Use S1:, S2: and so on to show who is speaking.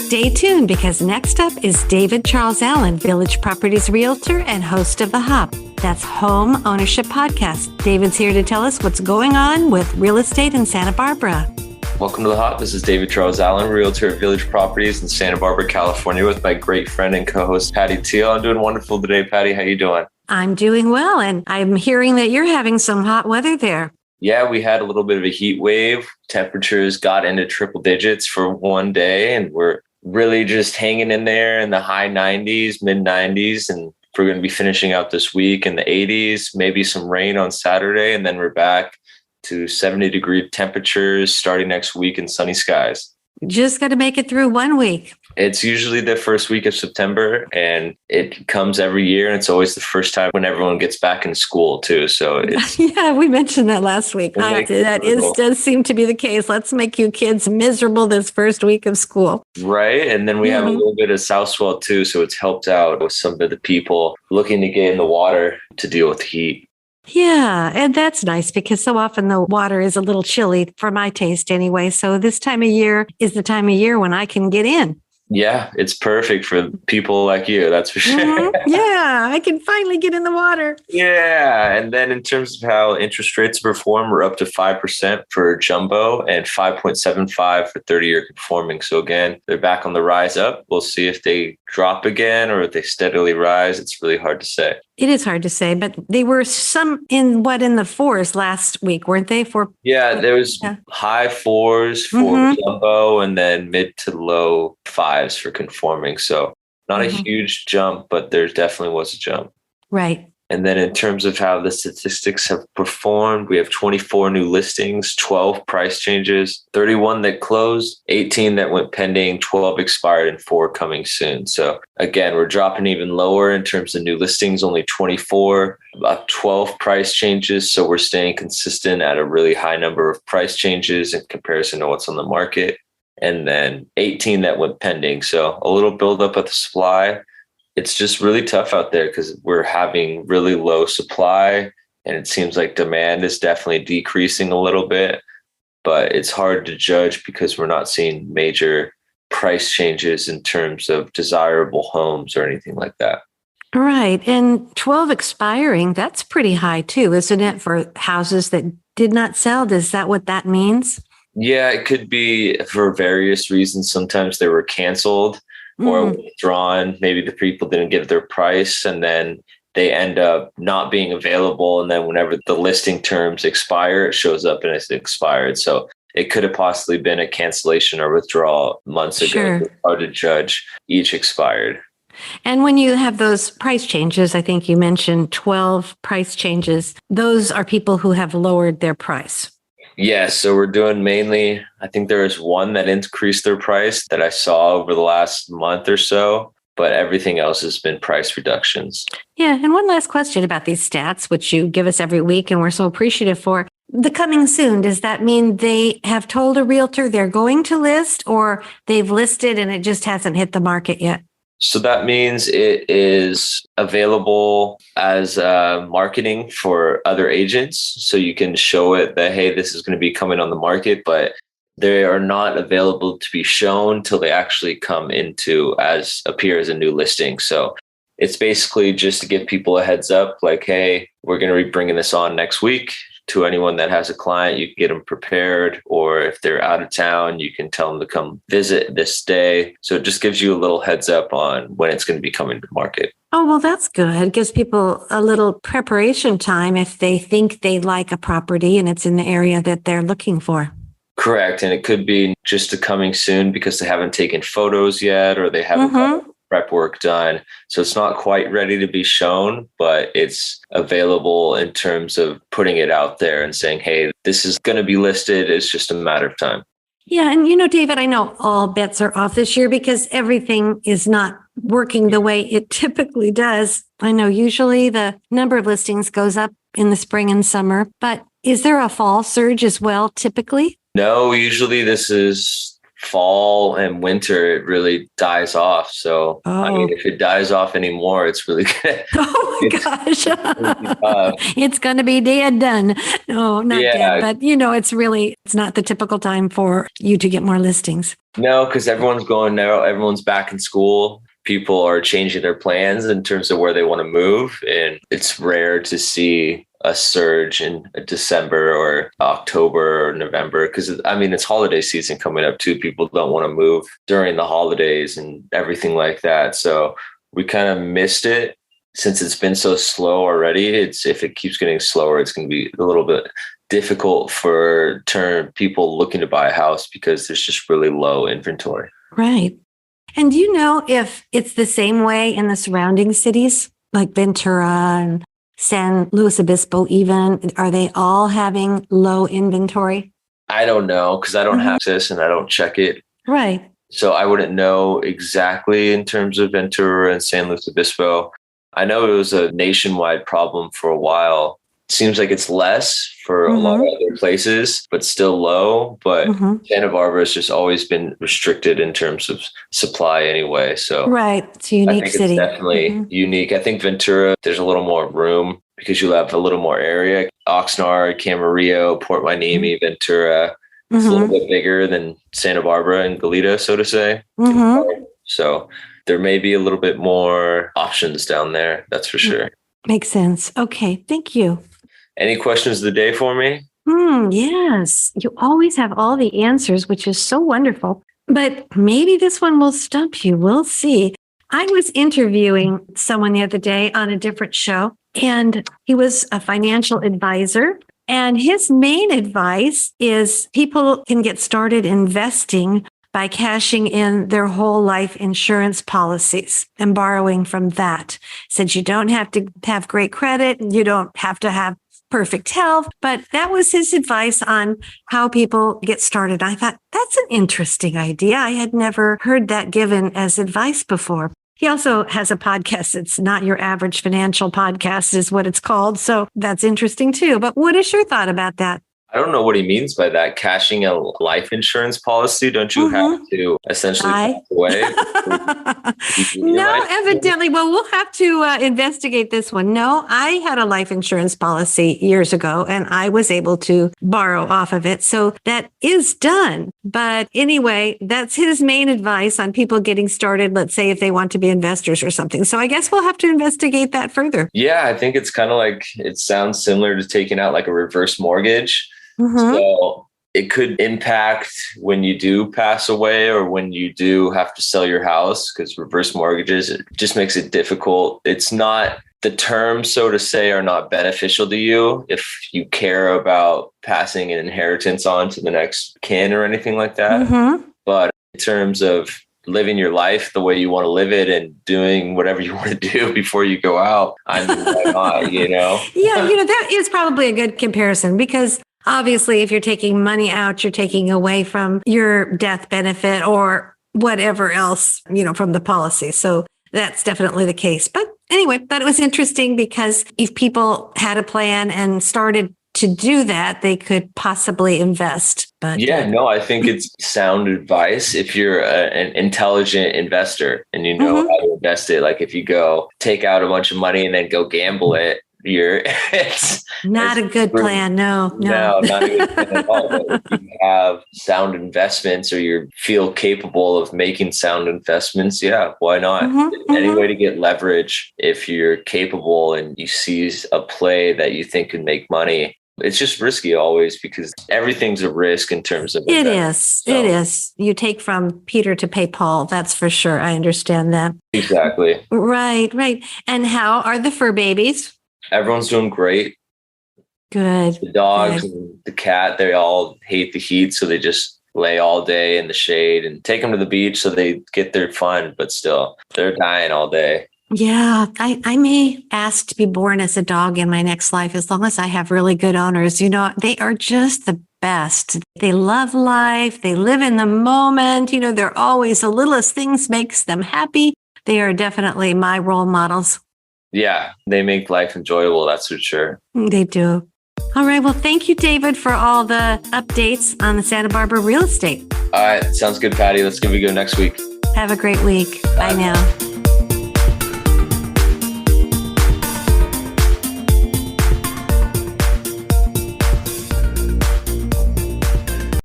S1: Stay tuned because next up is David Charles Allen, Village Properties Realtor and host of The Hop. That's Home Ownership Podcast. David's here to tell us what's going on with real estate in Santa Barbara.
S2: Welcome to The Hop. This is David Charles Allen, Realtor at Village Properties in Santa Barbara, California, with my great friend and co-host, Patty Teal. I'm doing wonderful today, Patty. How you doing?
S1: I'm doing well, and I'm hearing that you're having some hot weather there.
S2: Yeah, we had a little bit of a heat wave. Temperatures got into triple digits for one day, and we're really just hanging in there in the high 90s, mid 90s. And we're going to be finishing out this week in the 80s, maybe some rain on Saturday. And then we're back to 70-degree temperatures starting next week in sunny skies.
S1: Just got to make it through 1 week.
S2: It's usually the first week of September, and it comes every year. And it's always the first time when everyone gets back in school too. So it's
S1: yeah, we mentioned that last week. Does seem to be the case. Let's make you kids miserable this first week of school.
S2: Right. And then we have a little bit of south swell too. So it's helped out with some of the people looking to get in the water to deal with the heat.
S1: Yeah, and that's nice because so often the water is a little chilly for my taste anyway. So this time of year is the time of year when I can get in.
S2: Yeah, it's perfect for people like you. That's for sure.
S1: Mm-hmm. Yeah, I can finally get in the water.
S2: Yeah. And then in terms of how interest rates perform, we're up to 5% for jumbo and 5.75 for 30-year conforming. So again, they're back on the rise up. We'll see if they drop again or if they steadily rise. It's really hard to say.
S1: It is hard to say, but they were some in the fours last week, weren't they?
S2: Yeah, there was high fours for jumbo and then mid to low fives for conforming. So not a huge jump, but there definitely was a jump.
S1: Right.
S2: And then in terms of how the statistics have performed, we have 24 new listings, 12 price changes, 31 that closed, 18 that went pending, 12 expired, and 4 coming soon. So again, we're dropping even lower in terms of new listings, only 24, about 12 price changes. So we're staying consistent at a really high number of price changes in comparison to what's on the market. And then 18 that went pending. So a little buildup of the supply. It's just really tough out there because we're having really low supply and it seems like demand is definitely decreasing a little bit, but it's hard to judge because we're not seeing major price changes in terms of desirable homes or anything like that.
S1: Right. And 12 expiring, that's pretty high too, isn't it? For houses that did not sell. Is that what that means?
S2: Yeah, it could be for various reasons. Sometimes they were canceled or withdrawn. Maybe the people didn't give their price and then they end up not being available. And then whenever the listing terms expire, it shows up and it's expired. So it could have possibly been a cancellation or withdrawal months ago.
S1: Sure.
S2: It's hard to judge. Each expired.
S1: And when you have those price changes, I think you mentioned 12 price changes. Those are people who have lowered their price.
S2: Yes. So we're doing mainly, I think there was one that increased their price that I saw over the last month or so, but everything else has been price reductions.
S1: Yeah. And one last question about these stats, which you give us every week and we're so appreciative for. The coming soon, does that mean they have told a realtor they're going to list or they've listed and it just hasn't hit the market yet?
S2: So that means it is available as marketing for other agents. So you can show it that, hey, this is going to be coming on the market, but they are not available to be shown till they actually come into appear as a new listing. So it's basically just to give people a heads up, like, hey, we're going to be bringing this on next week. To anyone that has a client, you can get them prepared, or if they're out of town, you can tell them to come visit this day. So it just gives you a little heads up on when it's going to be coming to market.
S1: Oh, well, that's good. It gives people a little preparation time if they think they like a property and it's in the area that they're looking for.
S2: Correct. And it could be just a coming soon because they haven't taken photos yet or they haven't got prep work done. So it's not quite ready to be shown, but it's available in terms of putting it out there and saying, hey, this is going to be listed. It's just a matter of time.
S1: Yeah. And David, I know all bets are off this year because everything is not working the way it typically does. I know usually the number of listings goes up in the spring and summer, but is there a fall surge as well typically?
S2: No, usually this is fall and winter, it really dies off. So, I mean,
S1: Oh,
S2: if it dies off anymore, it's really good.
S1: oh my
S2: It's
S1: gosh.
S2: really tough.
S1: It's going to be dead done. No, not dead,
S2: Yeah,
S1: but it's not the typical time for you to get more listings.
S2: no, because everyone's going now. Everyone's back in school. People are changing their plans in terms of where they want to move. And it's rare to see a surge in December or October or November. Because, I mean, it's holiday season coming up too. People don't want to move during the holidays and everything like that. So we kind of missed it since it's been so slow already. If it keeps getting slower, it's going to be a little bit difficult for people looking to buy a house because there's just really low inventory.
S1: Right. And do you know if it's the same way in the surrounding cities like Ventura and San Luis Obispo even? Are they all having low inventory?
S2: I don't know because I don't have access and I don't check it.
S1: Right.
S2: So I wouldn't know exactly in terms of Ventura and San Luis Obispo. I know it was a nationwide problem for a while. Seems like it's less for a lot of other places, but still low. But Santa Barbara has just always been restricted in terms of supply anyway. So
S1: Right. It's a
S2: I
S1: unique
S2: think
S1: city.
S2: it's definitely unique. I think Ventura, there's a little more room because you have a little more area. Oxnard, Camarillo, Port Hueneme, Ventura. It's a little bit bigger than Santa Barbara and Goleta, so to say. So there may be a little bit more options down there. That's for sure.
S1: Makes sense. Okay. Thank you.
S2: Any questions of the day for me?
S1: Yes. You always have all the answers, which is so wonderful. But maybe this one will stump you. We'll see. I was interviewing someone the other day on a different show, and he was a financial advisor. And his main advice is people can get started investing by cashing in their whole life insurance policies and borrowing from that. Said you don't have to have great credit. You don't have to have perfect health, but that was his advice on how people get started. I thought that's an interesting idea. I had never heard that given as advice before. He also has a podcast. It's Not Your Average Financial Podcast is what it's called. So that's interesting too. But what is your thought about that?
S2: I don't know what he means by that. Cashing a life insurance policy, don't you have to essentially pass away?
S1: No, evidently. Well, we'll have to investigate this one. No, I had a life insurance policy years ago and I was able to borrow off of it. So that is done. But anyway, that's his main advice on people getting started, let's say if they want to be investors or something. So I guess we'll have to investigate that further.
S2: Yeah, I think it's kind of like, it sounds similar to taking out like a reverse mortgage. So it could impact when you do pass away or when you do have to sell your house, because reverse mortgages, it just makes it difficult. It's not, the terms, so to say, are not beneficial to you if you care about passing an inheritance on to the next kin or anything like that. But in terms of living your life the way you want to live it and doing whatever you want to do before you go out, I mean, why not,
S1: Yeah, that is probably a good comparison because obviously, if you're taking money out, you're taking away from your death benefit or whatever else, from the policy. So that's definitely the case. But anyway, thought it was interesting because if people had a plan and started to do that, they could possibly invest. But
S2: I think it's sound advice if you're an intelligent investor and you know how to invest it. Like if you go take out a bunch of money and then go gamble it, it's
S1: not a good plan. No,
S2: not a good plan at all. But if you have sound investments or you feel capable of making sound investments, why not? Any way to get leverage if you're capable and you see a play that you think could make money. It's just risky always because everything's a risk in terms of
S1: it is. It is. You take from Peter to pay Paul. That's for sure. I understand that.
S2: Exactly.
S1: Right. And how are the fur babies?
S2: Everyone's doing great.
S1: Good.
S2: The dogs and the cat, they all hate the heat. So they just lay all day in the shade and take them to the beach so they get their fun. But still, they're dying all day.
S1: Yeah, I may ask to be born as a dog in my next life as long as I have really good owners. They are just the best. They love life. They live in the moment. They're always the littlest things makes them happy. They are definitely my role models.
S2: Yeah, they make life enjoyable. That's for sure.
S1: They do. All right. Well, thank you, David, for all the updates on the Santa Barbara real estate.
S2: All right. Sounds good, Patty. Let's give it a go next week.
S1: Have a great week. Bye now.